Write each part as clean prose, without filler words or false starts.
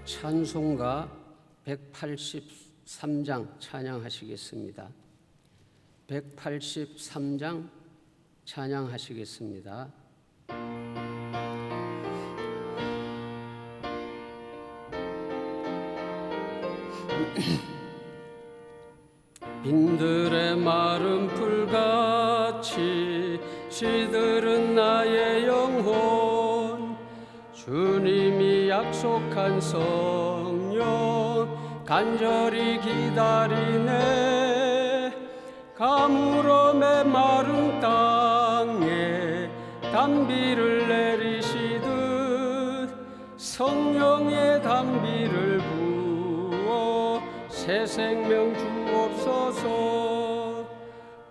찬송가 183장 찬양하시겠습니다. 183장 찬양하시겠습니다. 빈들의 마른 풀같이 시들은 나의 영혼, 주님이 약속한 성령 간절히 기다리네. 가물어 메마른 땅에 단비를 내리시듯 성령의 단비를 부어 새 생명 주옵소서.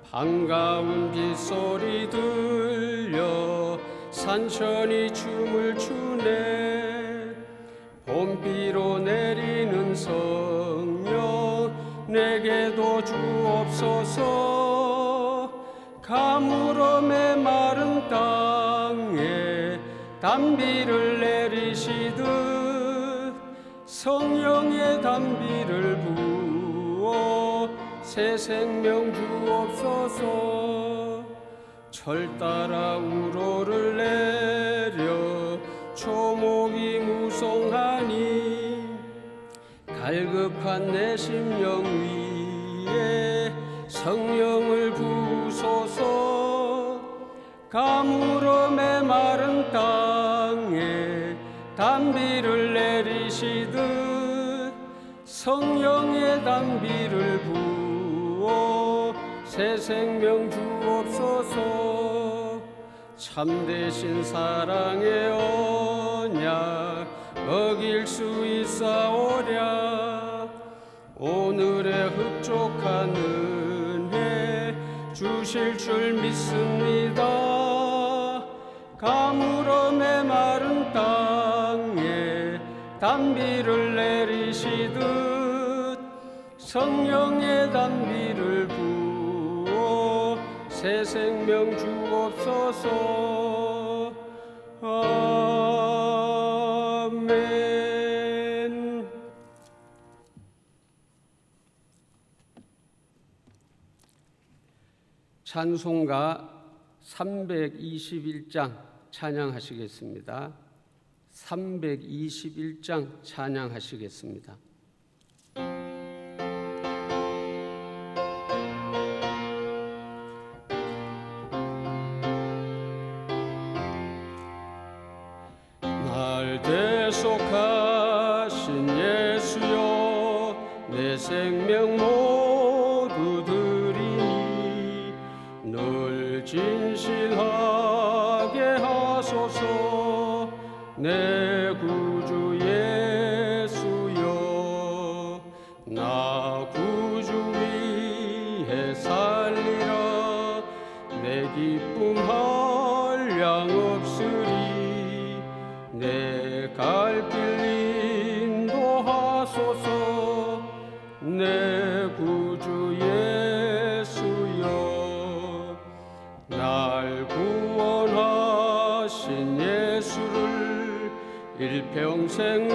반가운 빗소리 들려 산천이 춤을 추네. 봄비로 내리는 성령 내게도 주옵소서. 가물어 메마른 땅에 단비를 내리시듯 성령의 단비를 부어 새 생명 주옵소서. 철 따라 우로를 내려 초목이 무성하니 갈급한 내 심령 위에 성령을 부소서. 가물어 메마른 땅에 단비를 내리시듯 성령의 단비를 부어 새 생명 주옵소서. 참되신 사랑의 언약 어길 수 있사오랴. 오늘의 흡족한 은혜 주실 줄 믿습니다. 가물어 메마른 땅에 단비를 내리시듯 성령의 단비를 부어 새 생명 주옵소서. 아멘. 찬송가 321장 찬양하시겠습니다. 321장 찬양하시겠습니다. 날 대속하신 예수여, 내 생명 모두 드리니 늘 진실하게 하소서. 내 구주 예수여, 나 구주 위에 살리라. 내 기쁨 한량 없으리. 내 갈 길 인도하소서. 내 구주 예수여, 날 구원하신 예수를 일평생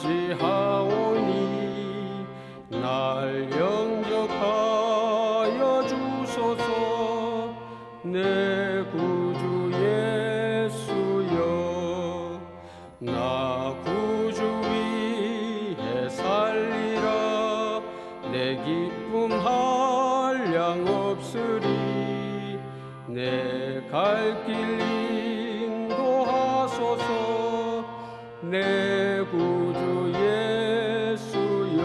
의지하오니 날 영접하여 주소서. 내 구주 예수여, 나 구주 위에 살리라. 내 기쁨 한량 없으리. 내 갈 길 인도하소서. 내 구주 예수여,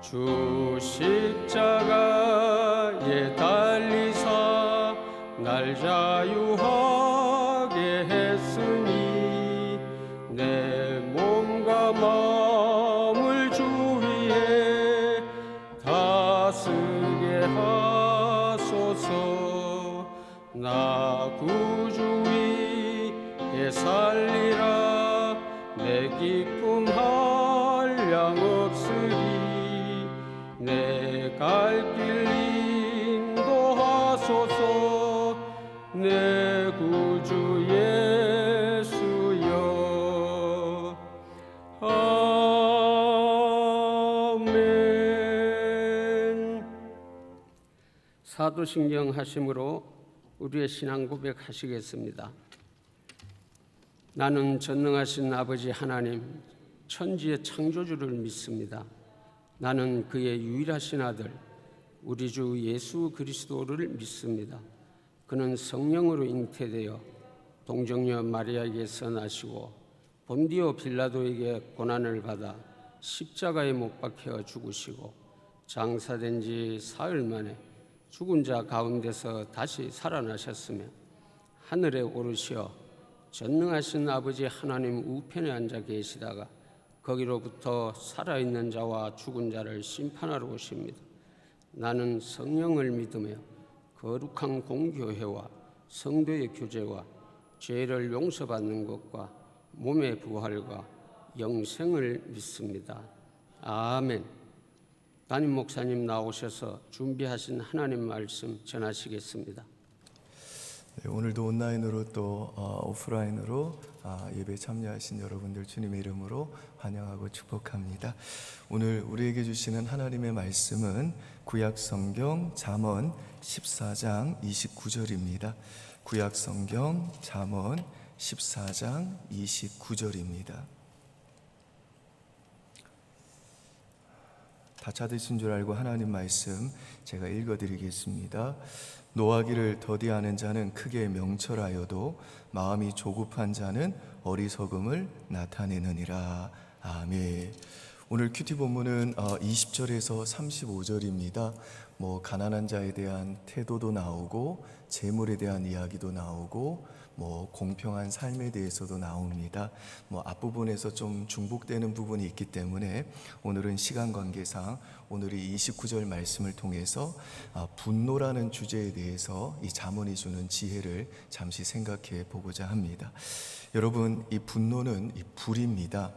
주 십자가에 달리사 날 자유하게 했으니 내 몸과 마음을 주 위에 다스게 하소서. 나 구주 위에 살리라. 내 기쁨 한량 없으리. 내 갈 길 인도하소서. 내 구주 예수여, 사도신경 하심으로 우리의 신앙 고백하시겠습니다. 나는 전능하신 아버지 하나님 천지의 창조주를 믿습니다. 나는 그의 유일하신 아들 우리 주 예수 그리스도를 믿습니다. 그는 성령으로 잉태되어 동정녀 마리아에게서 나시고 본디오 빌라도에게 고난을 받아 십자가에 못 박혀 죽으시고 장사된 지 사흘 만에 죽은 자 가운데서 다시 살아나셨으며 하늘에 오르시어 전능하신 아버지 하나님 우편에 앉아 계시다가 거기로부터 살아있는 자와 죽은 자를 심판하러 오십니다. 나는 성령을 믿으며 거룩한 공교회와 성도의 교제와 죄를 용서받는 것과 몸의 부활과 영생을 믿습니다. 아멘. 담임 목사님 나오셔서 준비하신 하나님 말씀 전하시겠습니다. 네, 오늘도 온라인으로 또 오프라인으로 예배 참여하신 여러분들 주님의 이름으로 환영하고 축복합니다. 오늘 우리에게 주시는 하나님의 말씀은 구약성경 잠언 14장 29절입니다. 구약성경 잠언 14장 29절입니다. 다 찾으신 줄 알고 하나님 말씀 제가 읽어드리겠습니다. 노하기를 더디하는 자는 크게 명철하여도 마음이 조급한 자는 어리석음을 나타내느니라. 아멘. 오늘 큐티 본문은 20절에서 35절입니다. 가난한 자에 대한 태도도 나오고 재물에 대한 이야기도 나오고 공평한 삶에 대해서도 나옵니다. 앞부분에서 좀 중복되는 부분이 있기 때문에 오늘은 시간 관계상 오늘이 29절 말씀을 통해서 분노라는 주제에 대해서 이 잠언이 주는 지혜를 잠시 생각해 보고자 합니다. 여러분, 이 분노는 이 불입니다.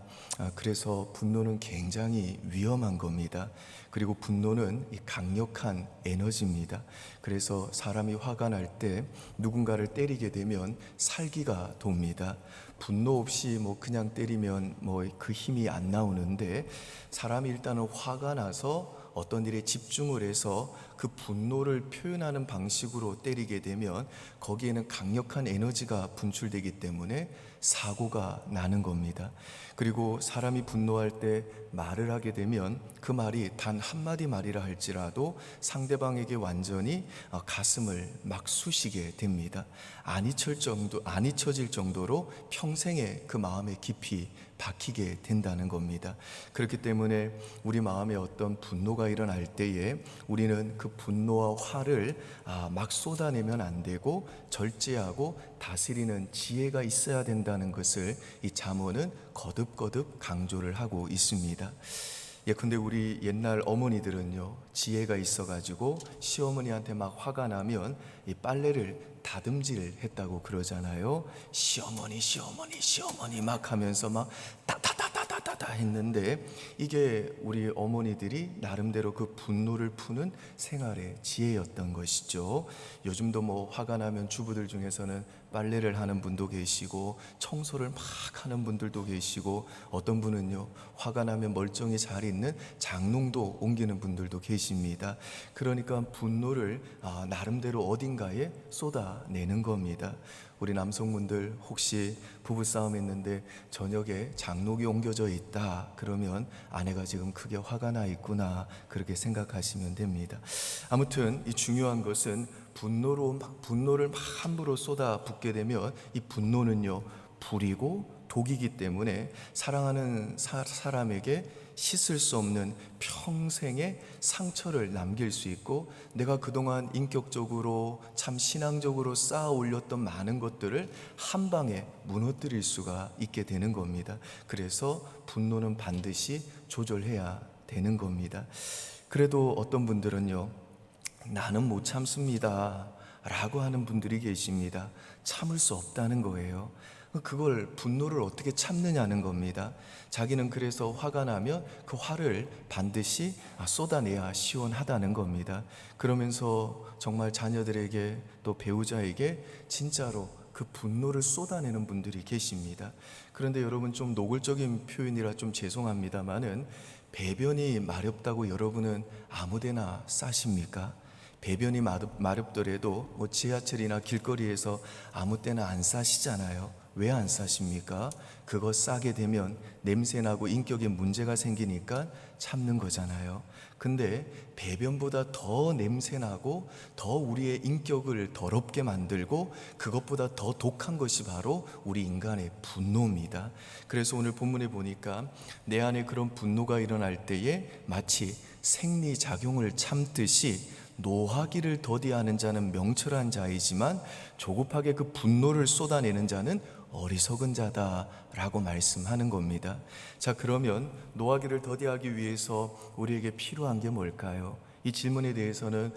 그래서 분노는 굉장히 위험한 겁니다. 그리고 분노는 이 강력한 에너지입니다. 그래서 사람이 화가 날 때 누군가를 때리게 되면 살기가 돕니다. 분노 없이 그냥 때리면 그 힘이 안 나오는데 사람이 일단은 화가 나서 어떤 일에 집중을 해서 그 분노를 표현하는 방식으로 때리게 되면 거기에는 강력한 에너지가 분출되기 때문에 사고가 나는 겁니다. 그리고 사람이 분노할 때 말을 하게 되면 그 말이 단 한마디 말이라 할지라도 상대방에게 완전히 가슴을 막 쑤시게 됩니다. 안 잊혀질 정도로 평생에 그 마음에 깊이 박히게 된다는 겁니다. 그렇기 때문에 우리 마음에 어떤 분노가 일어날 때에 우리는 그 분노와 화를 막 쏟아내면 안 되고 절제하고 다스리는 지혜가 있어야 된다는 것을 이 잠언은 거듭거듭 강조를 하고 있습니다. 예컨대 우리 옛날 어머니들은요, 지혜가 있어가지고 시어머니한테 막 화가 나면 이 빨래를 다듬질 했다고 그러잖아요. 시어머니 막 하면서 막 따다다다다다 했는데 이게 우리 어머니들이 나름대로 그 분노를 푸는 생활의 지혜였던 것이죠. 요즘도 화가 나면 주부들 중에서는 빨래를 하는 분도 계시고 청소를 막 하는 분들도 계시고 어떤 분은요, 화가 나면 멀쩡히 잘 있는 장롱도 옮기는 분들도 계십니다. 그러니까 분노를 나름대로 어딘가에 쏟아내는 겁니다. 우리 남성분들 혹시 부부싸움 했는데 저녁에 장롱이 옮겨져 있다 그러면 아내가 지금 크게 화가 나 있구나 그렇게 생각하시면 됩니다. 아무튼 이 중요한 것은 분노를 막 함부로 쏟아붓게 되면 이 분노는요, 불이고 독이기 때문에 사랑하는 사람에게 씻을 수 없는 평생의 상처를 남길 수 있고 내가 그동안 인격적으로 참 신앙적으로 쌓아 올렸던 많은 것들을 한 방에 무너뜨릴 수가 있게 되는 겁니다. 그래서 분노는 반드시 조절해야 되는 겁니다. 그래도 어떤 분들은요, 나는 못 참습니다 라고 하는 분들이 계십니다. 참을 수 없다는 거예요. 그걸 분노를 어떻게 참느냐는 겁니다. 자기는 그래서 화가 나면 그 화를 반드시 쏟아내야 시원하다는 겁니다. 그러면서 정말 자녀들에게 또 배우자에게 진짜로 그 분노를 쏟아내는 분들이 계십니다. 그런데 여러분, 좀 노골적인 표현이라 좀 죄송합니다만은 배변이 마렵다고 여러분은 아무데나 싸십니까? 배변이 마렵더라도 뭐 지하철이나 길거리에서 아무 때나 안 싸시잖아요. 왜 안 싸십니까? 그거 싸게 되면 냄새나고 인격에 문제가 생기니까 참는 거잖아요. 근데 배변보다 더 냄새나고 더 우리의 인격을 더럽게 만들고 그것보다 더 독한 것이 바로 우리 인간의 분노입니다. 그래서 오늘 본문에 보니까 내 안에 그런 분노가 일어날 때에 마치 생리작용을 참듯이 노하기를 더디하는 자는 명철한 자이지만 조급하게 그 분노를 쏟아내는 자는 어리석은 자다라고 말씀하는 겁니다. 자, 그러면 노하기를 더디하기 위해서 우리에게 필요한 게 뭘까요? 이 질문에 대해서는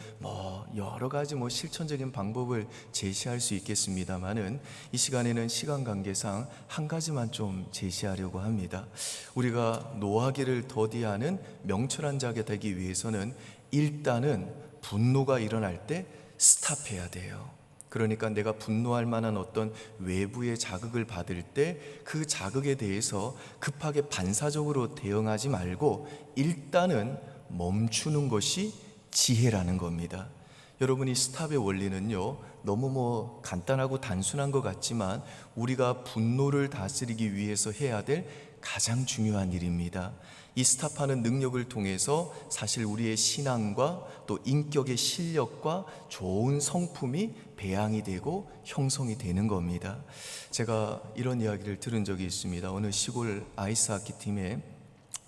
여러 가지 실천적인 방법을 제시할 수 있겠습니다만은 이 시간에는 시간 관계상 한 가지만 좀 제시하려고 합니다. 우리가 노하기를 더디하는 명철한 자가 되기 위해서는 일단은 분노가 일어날 때 스탑해야 돼요. 그러니까 내가 분노할 만한 어떤 외부의 자극을 받을 때 그 자극에 대해서 급하게 반사적으로 대응하지 말고 일단은 멈추는 것이 지혜라는 겁니다. 여러분이 스탑의 원리는요, 너무 간단하고 단순한 것 같지만 우리가 분노를 다스리기 위해서 해야 될 가장 중요한 일입니다. 이 스탑하는 능력을 통해서 사실 우리의 신앙과 또 인격의 실력과 좋은 성품이 배양이 되고 형성이 되는 겁니다. 제가 이런 이야기를 들은 적이 있습니다. 어느 시골 아이스하키 팀에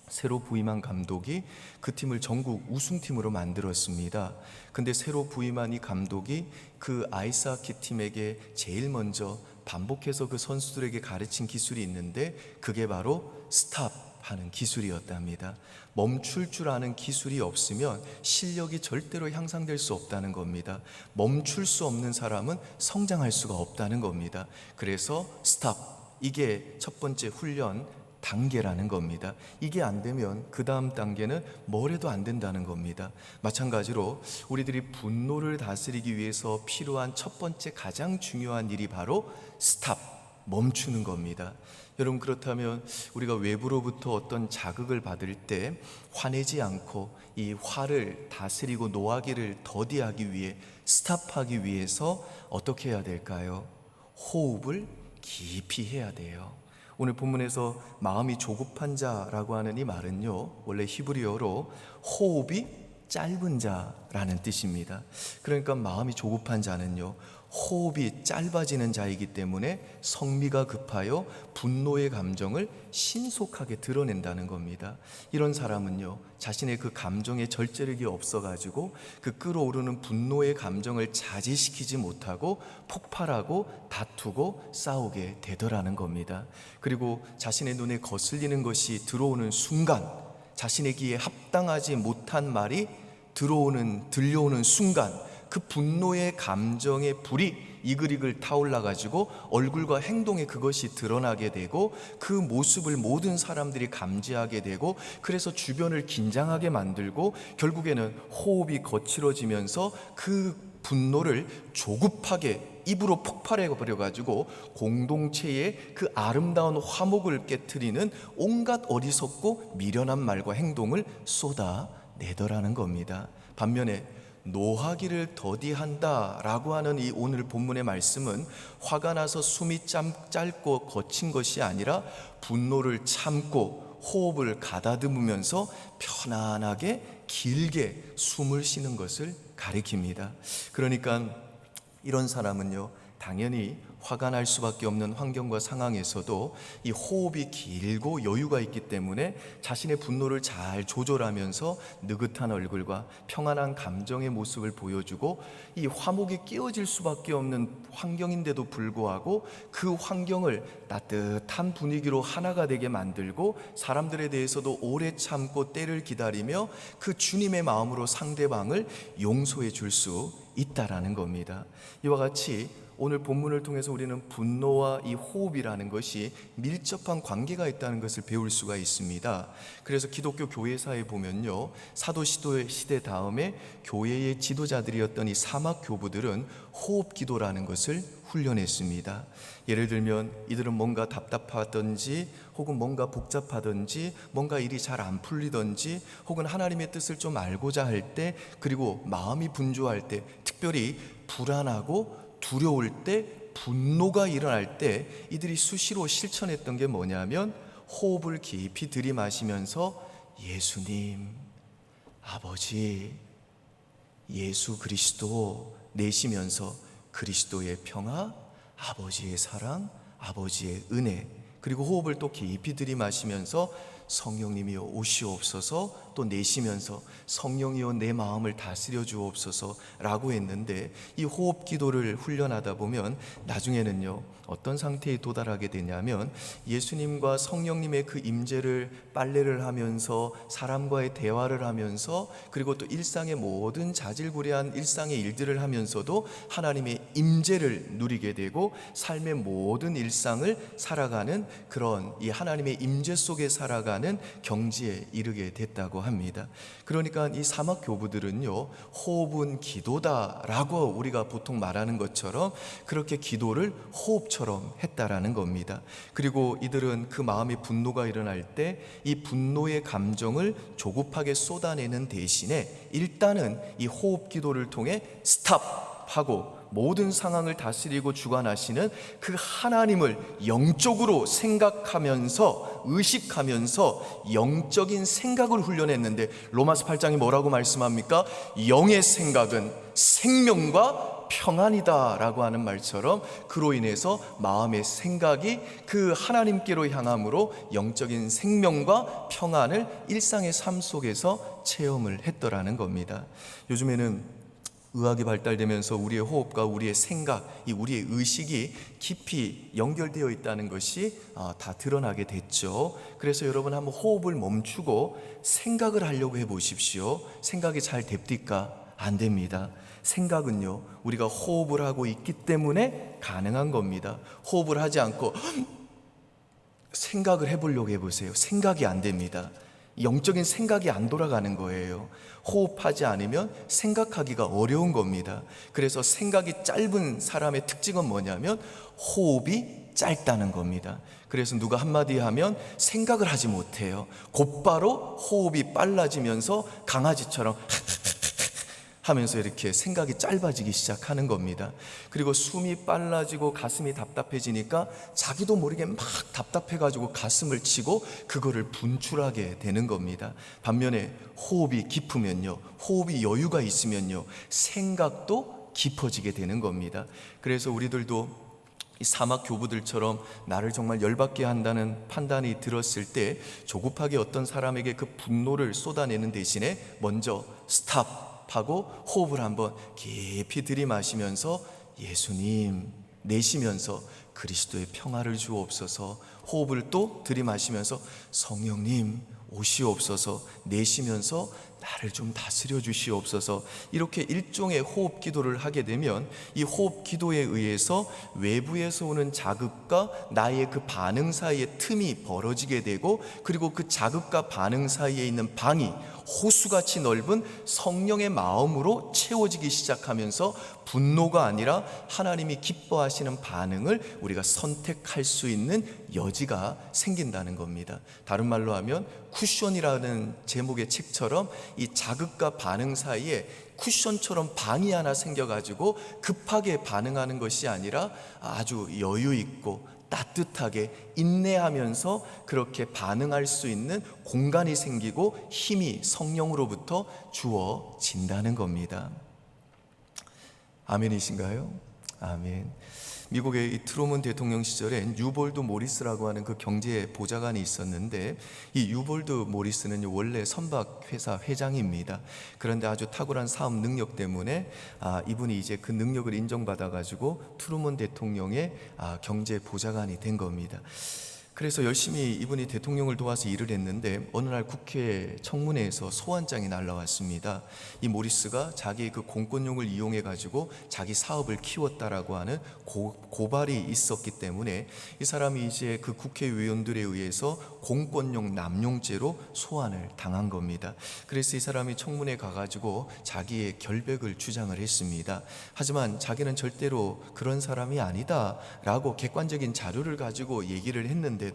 새로 부임한 감독이 그 팀을 전국 우승팀으로 만들었습니다. 근데 새로 부임한 이 감독이 그 아이스하키 팀에게 제일 먼저 반복해서 그 선수들에게 가르친 기술이 있는데 그게 바로 스탑하는 기술이었답니다. 멈출 줄 아는 기술이 없으면 실력이 절대로 향상될 수 없다는 겁니다. 멈출 수 없는 사람은 성장할 수가 없다는 겁니다. 그래서 스탑, 이게 첫 번째 훈련 단계라는 겁니다. 이게 안 되면 그 다음 단계는 뭘 해도 안 된다는 겁니다. 마찬가지로 우리들이 분노를 다스리기 위해서 필요한 첫 번째 가장 중요한 일이 바로 스탑, 멈추는 겁니다. 여러분, 그렇다면 우리가 외부로부터 어떤 자극을 받을 때 화내지 않고 이 화를 다스리고 노하기를 더디하기 위해, 스탑하기 위해서 어떻게 해야 될까요? 호흡을 깊이 해야 돼요. 오늘 본문에서 마음이 조급한 자라고 하는 이 말은요, 원래 히브리어로 호흡이 짧은 자라는 뜻입니다. 그러니까 마음이 조급한 자는요, 호흡이 짧아지는 자이기 때문에 성미가 급하여 분노의 감정을 신속하게 드러낸다는 겁니다. 이런 사람은요, 자신의 그 감정의 절제력이 없어가지고 그 끓어오르는 분노의 감정을 자제시키지 못하고 폭발하고 다투고 싸우게 되더라는 겁니다. 그리고 자신의 눈에 거슬리는 것이 들어오는 순간, 자신의 귀에 합당하지 못한 말이 들려오는 순간 그 분노의 감정의 불이 이글이글 타올라 가지고 얼굴과 행동에 그것이 드러나게 되고 그 모습을 모든 사람들이 감지하게 되고 그래서 주변을 긴장하게 만들고 결국에는 호흡이 거칠어지면서 그 분노를 조급하게 입으로 폭발해 버려 가지고 공동체의 그 아름다운 화목을 깨트리는 온갖 어리석고 미련한 말과 행동을 쏟아내더라는 겁니다. 반면에 노하기를 더디한다라고 하는 이 오늘 본문의 말씀은 화가 나서 숨이 짧고 거친 것이 아니라 분노를 참고 호흡을 가다듬으면서 편안하게 길게 숨을 쉬는 것을 가리킵니다. 그러니까 이런 사람은요, 당연히 화가 날 수밖에 없는 환경과 상황에서도 이 호흡이 길고 여유가 있기 때문에 자신의 분노를 잘 조절하면서 느긋한 얼굴과 평안한 감정의 모습을 보여주고 이 화목이 끼어질 수밖에 없는 환경인데도 불구하고 그 환경을 따뜻한 분위기로 하나가 되게 만들고 사람들에 대해서도 오래 참고 때를 기다리며 그 주님의 마음으로 상대방을 용서해 줄 수 있다라는 겁니다. 이와 같이 오늘 본문을 통해서 우리는 분노와 이 호흡이라는 것이 밀접한 관계가 있다는 것을 배울 수가 있습니다. 그래서 기독교 교회사에 보면요, 사도 시대 다음에 교회의 지도자들이었던 이 사막 교부들은 호흡 기도라는 것을 훈련했습니다. 예를 들면 이들은 뭔가 답답하든지 혹은 뭔가 복잡하든지 뭔가 일이 잘 안 풀리든지 혹은 하나님의 뜻을 좀 알고자 할 때, 그리고 마음이 분주할 때, 특별히 불안하고 두려울 때, 분노가 일어날 때 이들이 수시로 실천했던 게 뭐냐면 호흡을 깊이 들이마시면서 예수님, 아버지, 예수 그리스도 내쉬면서 그리스도의 평화, 아버지의 사랑, 아버지의 은혜, 그리고 호흡을 또 깊이 들이마시면서 성령님이여 오시옵소서, 또 내쉬면서 성령이여 내 마음을 다스려 주옵소서 라고 했는데, 이 호흡 기도를 훈련하다 보면 나중에는요 어떤 상태에 도달하게 되냐면 예수님과 성령님의 그 임재를 빨래를 하면서 사람과의 대화를 하면서 그리고 또 일상의 모든 자질구레한 일상의 일들을 하면서도 하나님의 임재를 누리게 되고 삶의 모든 일상을 살아가는 그런 이 하나님의 임재 속에 살아가는 경지에 이르게 됐다고 합니다. 그러니까 이 사막 교부들은요 호흡은 기도다라고 우리가 보통 말하는 것처럼 그렇게 기도를 호흡처럼 했다라는 겁니다. 그리고 이들은 그 마음의 분노가 일어날 때 이 분노의 감정을 조급하게 쏟아내는 대신에 일단은 이 호흡 기도를 통해 스탑하고 모든 상황을 다스리고 주관하시는 그 하나님을 영적으로 생각하면서 의식하면서 영적인 생각을 훈련했는데, 로마서 8장이 뭐라고 말씀합니까? 영의 생각은 생명과 평안이다 라고 하는 말처럼 그로 인해서 마음의 생각이 그 하나님께로 향함으로 영적인 생명과 평안을 일상의 삶 속에서 체험을 했더라는 겁니다. 요즘에는 의학이 발달되면서 우리의 호흡과 우리의 생각, 이 우리의 의식이 깊이 연결되어 있다는 것이 다 드러나게 됐죠. 그래서 여러분 한번 호흡을 멈추고 생각을 하려고 해보십시오. 생각이 잘 됩니까? 안 됩니다. 생각은요 우리가 호흡을 하고 있기 때문에 가능한 겁니다. 호흡을 하지 않고 생각을 해보려고 해보세요. 생각이 안 됩니다. 영적인 생각이 안 돌아가는 거예요. 호흡하지 않으면 생각하기가 어려운 겁니다. 그래서 생각이 짧은 사람의 특징은 뭐냐면 호흡이 짧다는 겁니다. 그래서 누가 한마디 하면 생각을 하지 못해요. 곧바로 호흡이 빨라지면서 강아지처럼 하면서 이렇게 생각이 짧아지기 시작하는 겁니다. 그리고 숨이 빨라지고 가슴이 답답해지니까 자기도 모르게 막 답답해가지고 가슴을 치고 그거를 분출하게 되는 겁니다. 반면에 호흡이 깊으면요, 호흡이 여유가 있으면요, 생각도 깊어지게 되는 겁니다. 그래서 우리들도 이 사막 교부들처럼 나를 정말 열받게 한다는 판단이 들었을 때 조급하게 어떤 사람에게 그 분노를 쏟아내는 대신에 먼저 스탑 하고 호흡을 한번 깊이 들이마시면서 예수님 내쉬면서 그리스도의 평화를 주옵소서, 호흡을 또 들이마시면서 성령님 오시옵소서, 내쉬면서 나를 좀 다스려 주시옵소서, 이렇게 일종의 호흡 기도를 하게 되면 이 호흡 기도에 의해서 외부에서 오는 자극과 나의 그 반응 사이에 틈이 벌어지게 되고, 그리고 그 자극과 반응 사이에 있는 방이 호수같이 넓은 성령의 마음으로 채워지기 시작하면서 분노가 아니라 하나님이 기뻐하시는 반응을 우리가 선택할 수 있는 여지가 생긴다는 겁니다. 다른 말로 하면 쿠션이라는 제목의 책처럼 이 자극과 반응 사이에 쿠션처럼 방이 하나 생겨가지고 급하게 반응하는 것이 아니라 아주 여유 있고 따뜻하게 인내하면서 그렇게 반응할 수 있는 공간이 생기고 힘이 성령으로부터 주어진다는 겁니다. 아멘이신가요? 아멘. 미국의 이 트루먼 대통령 시절에 유볼드 모리스라고 하는 그 경제 보좌관이 있었는데, 이 유볼드 모리스는 원래 선박회사 회장입니다. 그런데 아주 탁월한 사업 능력 때문에 이분이 이제 그 능력을 인정받아 가지고 트루먼 대통령의 경제 보좌관이 된 겁니다. 그래서 열심히 이분이 대통령을 도와서 일을 했는데 어느 날 국회 청문회에서 소환장이 날라왔습니다. 이 모리스가 자기의 그 공권력을 이용해 가지고 자기 사업을 키웠다라고 하는 고발이 있었기 때문에 이 사람이 이제 그 국회의원들에 의해서 공권력 남용죄로 소환을 당한 겁니다. 그래서 이 사람이 청문회 가가지고 자기의 결백을 주장을 했습니다. 하지만 자기는 절대로 그런 사람이 아니다라고 객관적인 자료를 가지고 얘기를 했는데도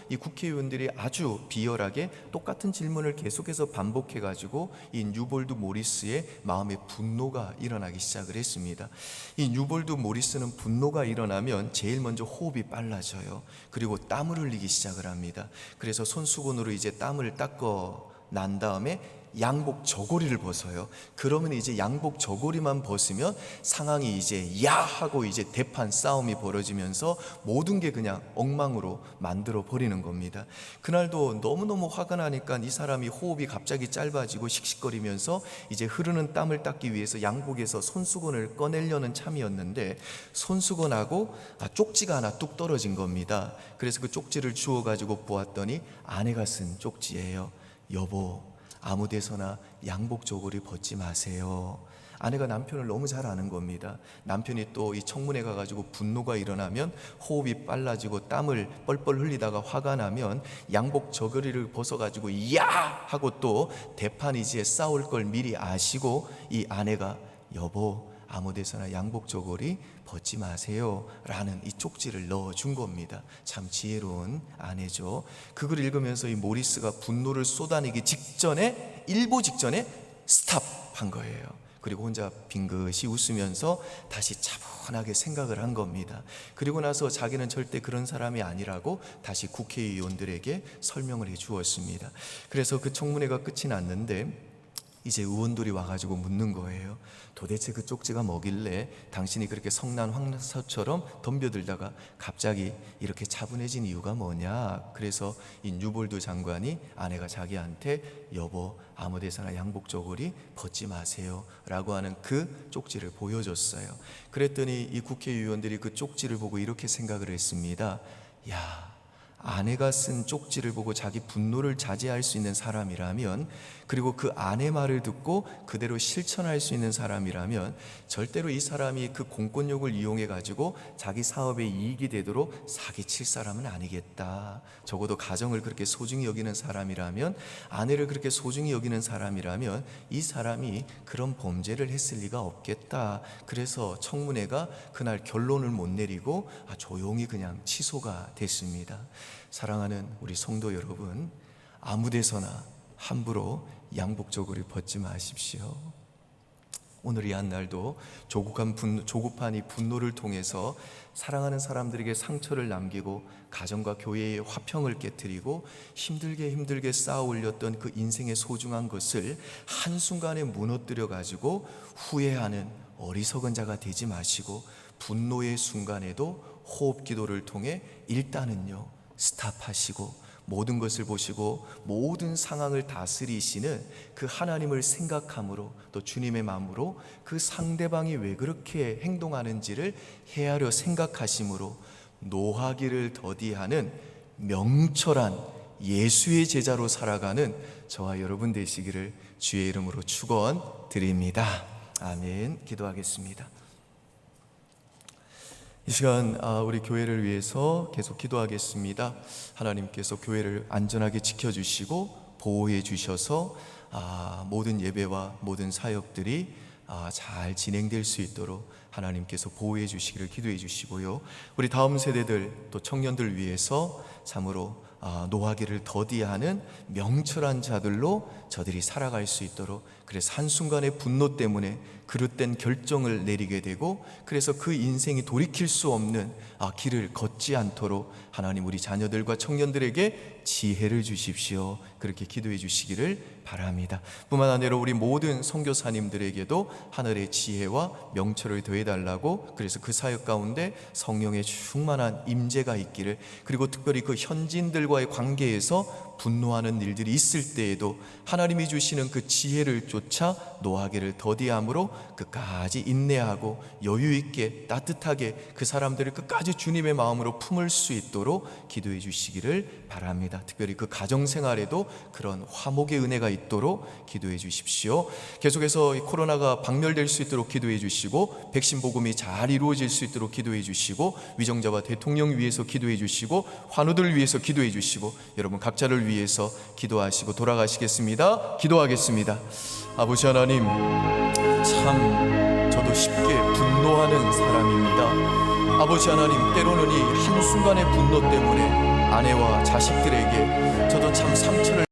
이 국회의원들이 아주 비열하게 똑같은 질문을 계속해서 반복해가지고 이 뉴볼드 모리스의 마음에 분노가 일어나기 시작을 했습니다. 이 뉴볼드 모리스는 분노가 일어나면 제일 먼저 호흡이 빨라져요. 그리고 땀을 흘리기 시작을 합니다. 그래서 손수건으로 이제 땀을 닦고 난 다음에 양복 저고리를 벗어요. 그러면 이제 양복 저고리만 벗으면 상황이 이제 야 하고 이제 대판 싸움이 벌어지면서 모든 게 그냥 엉망으로 만들어 버리는 겁니다. 그날도 너무너무 화가 나니까 이 사람이 호흡이 갑자기 짧아지고 씩씩거리면서 이제 흐르는 땀을 닦기 위해서 양복에서 손수건을 꺼내려는 참이었는데 손수건하고 쪽지가 하나 뚝 떨어진 겁니다. 그래서 그 쪽지를 주워 가지고 보았더니 아내가 쓴 쪽지예요. 여보, 아무 데서나 양복 저고리 벗지 마세요. 아내가 남편을 너무 잘 아는 겁니다. 남편이 또 이 청문회 가가지고 분노가 일어나면 호흡이 빨라지고 땀을 뻘뻘 흘리다가 화가 나면 양복 저고리를 벗어가지고 야 하고 또 대판이지에 싸울 걸 미리 아시고 이 아내가 여보, 아무 데서나 양복 저고리 벗지 마세요 라는 이 쪽지를 넣어준 겁니다. 참 지혜로운 아내죠. 그걸 읽으면서 이 모리스가 분노를 쏟아내기 직전에, 일보 직전에 스탑한 거예요. 그리고 혼자 빙긋이 웃으면서 다시 차분하게 생각을 한 겁니다. 그리고 나서 자기는 절대 그런 사람이 아니라고 다시 국회의원들에게 설명을 해 주었습니다. 그래서 그 청문회가 끝이 났는데 이제 의원들이 와가지고 묻는 거예요. 도대체 그 쪽지가 뭐길래 당신이 그렇게 성난 황사처럼 덤벼들다가 갑자기 이렇게 차분해진 이유가 뭐냐. 그래서 이 뉴볼드 장관이 아내가 자기한테 여보, 아무 데서나 양복 저고리 벗지 마세요 라고 하는 그 쪽지를 보여줬어요. 그랬더니 이 국회의원들이 그 쪽지를 보고 이렇게 생각을 했습니다. 야, 아내가 쓴 쪽지를 보고 자기 분노를 자제할 수 있는 사람이라면, 그리고 그 아내 말을 듣고 그대로 실천할 수 있는 사람이라면 절대로 이 사람이 그 공권력을 이용해 가지고 자기 사업에 이익이 되도록 사기칠 사람은 아니겠다. 적어도 가정을 그렇게 소중히 여기는 사람이라면, 아내를 그렇게 소중히 여기는 사람이라면 이 사람이 그런 범죄를 했을 리가 없겠다. 그래서 청문회가 그날 결론을 못 내리고 조용히 그냥 취소가 됐습니다. 사랑하는 우리 성도 여러분, 아무 데서나 함부로 양복 저고리 벗지 마십시오. 오늘 이 한날도 조급한 이 분노를 통해서 사랑하는 사람들에게 상처를 남기고 가정과 교회의 화평을 깨뜨리고 힘들게 쌓아 올렸던 그 인생의 소중한 것을 한순간에 무너뜨려 가지고 후회하는 어리석은 자가 되지 마시고, 분노의 순간에도 호흡 기도를 통해 일단은요 스탑하시고 모든 것을 보시고 모든 상황을 다스리시는 그 하나님을 생각함으로, 또 주님의 마음으로 그 상대방이 왜 그렇게 행동하는지를 헤아려 생각하심으로 노하기를 더디하는 명철한 예수의 제자로 살아가는 저와 여러분 되시기를 주의 이름으로 축원드립니다. 아멘. 기도하겠습니다. 이 시간 우리 교회를 위해서 계속 기도하겠습니다. 하나님께서 교회를 안전하게 지켜주시고 보호해 주셔서 모든 예배와 모든 사역들이 잘 진행될 수 있도록 하나님께서 보호해 주시기를 기도해 주시고요. 우리 다음 세대들 또 청년들 위해서 참으로 노하기를 더디하는 명철한 자들로 저들이 살아갈 수 있도록, 그래서 한순간의 분노 때문에 그릇된 결정을 내리게 되고 그래서 그 인생이 돌이킬 수 없는 길을 걷지 않도록 하나님 우리 자녀들과 청년들에게 지혜를 주십시오. 그렇게 기도해 주시기를 바랍니다. 뿐만 아니라 우리 모든 선교사님들에게도 하늘의 지혜와 명철을 더해달라고, 그래서 그 사역 가운데 성령의 충만한 임재가 있기를, 그리고 특별히 그 현지인들과 사람들과의 관계에서 분노하는 일들이 있을 때에도 하나님이 주시는 그 지혜를 쫓아 노하기를 더디함으로 끝까지 인내하고 여유 있게 따뜻하게 그 사람들을 끝까지 주님의 마음으로 품을 수 있도록 기도해 주시기를 바랍니다. 특별히 그 가정생활에도 그런 화목의 은혜가 있도록 기도해 주십시오. 계속해서 이 코로나가 박멸될 수 있도록 기도해 주시고, 백신 보급이 잘 이루어질 수 있도록 기도해 주시고, 위정자와 대통령 위해서 기도해 주시고, 환우들 위해서 기도해 주시고, 여러분 각자를 위해서 기도하시고 돌아가시겠습니다. 기도하겠습니다. 아버지 하나님, 참 저도 쉽게 분노하는 사람입니다. 아버지 하나님, 때로는 이 한순간의 분노 때문에 아내와 자식들에게 저도 참 상처를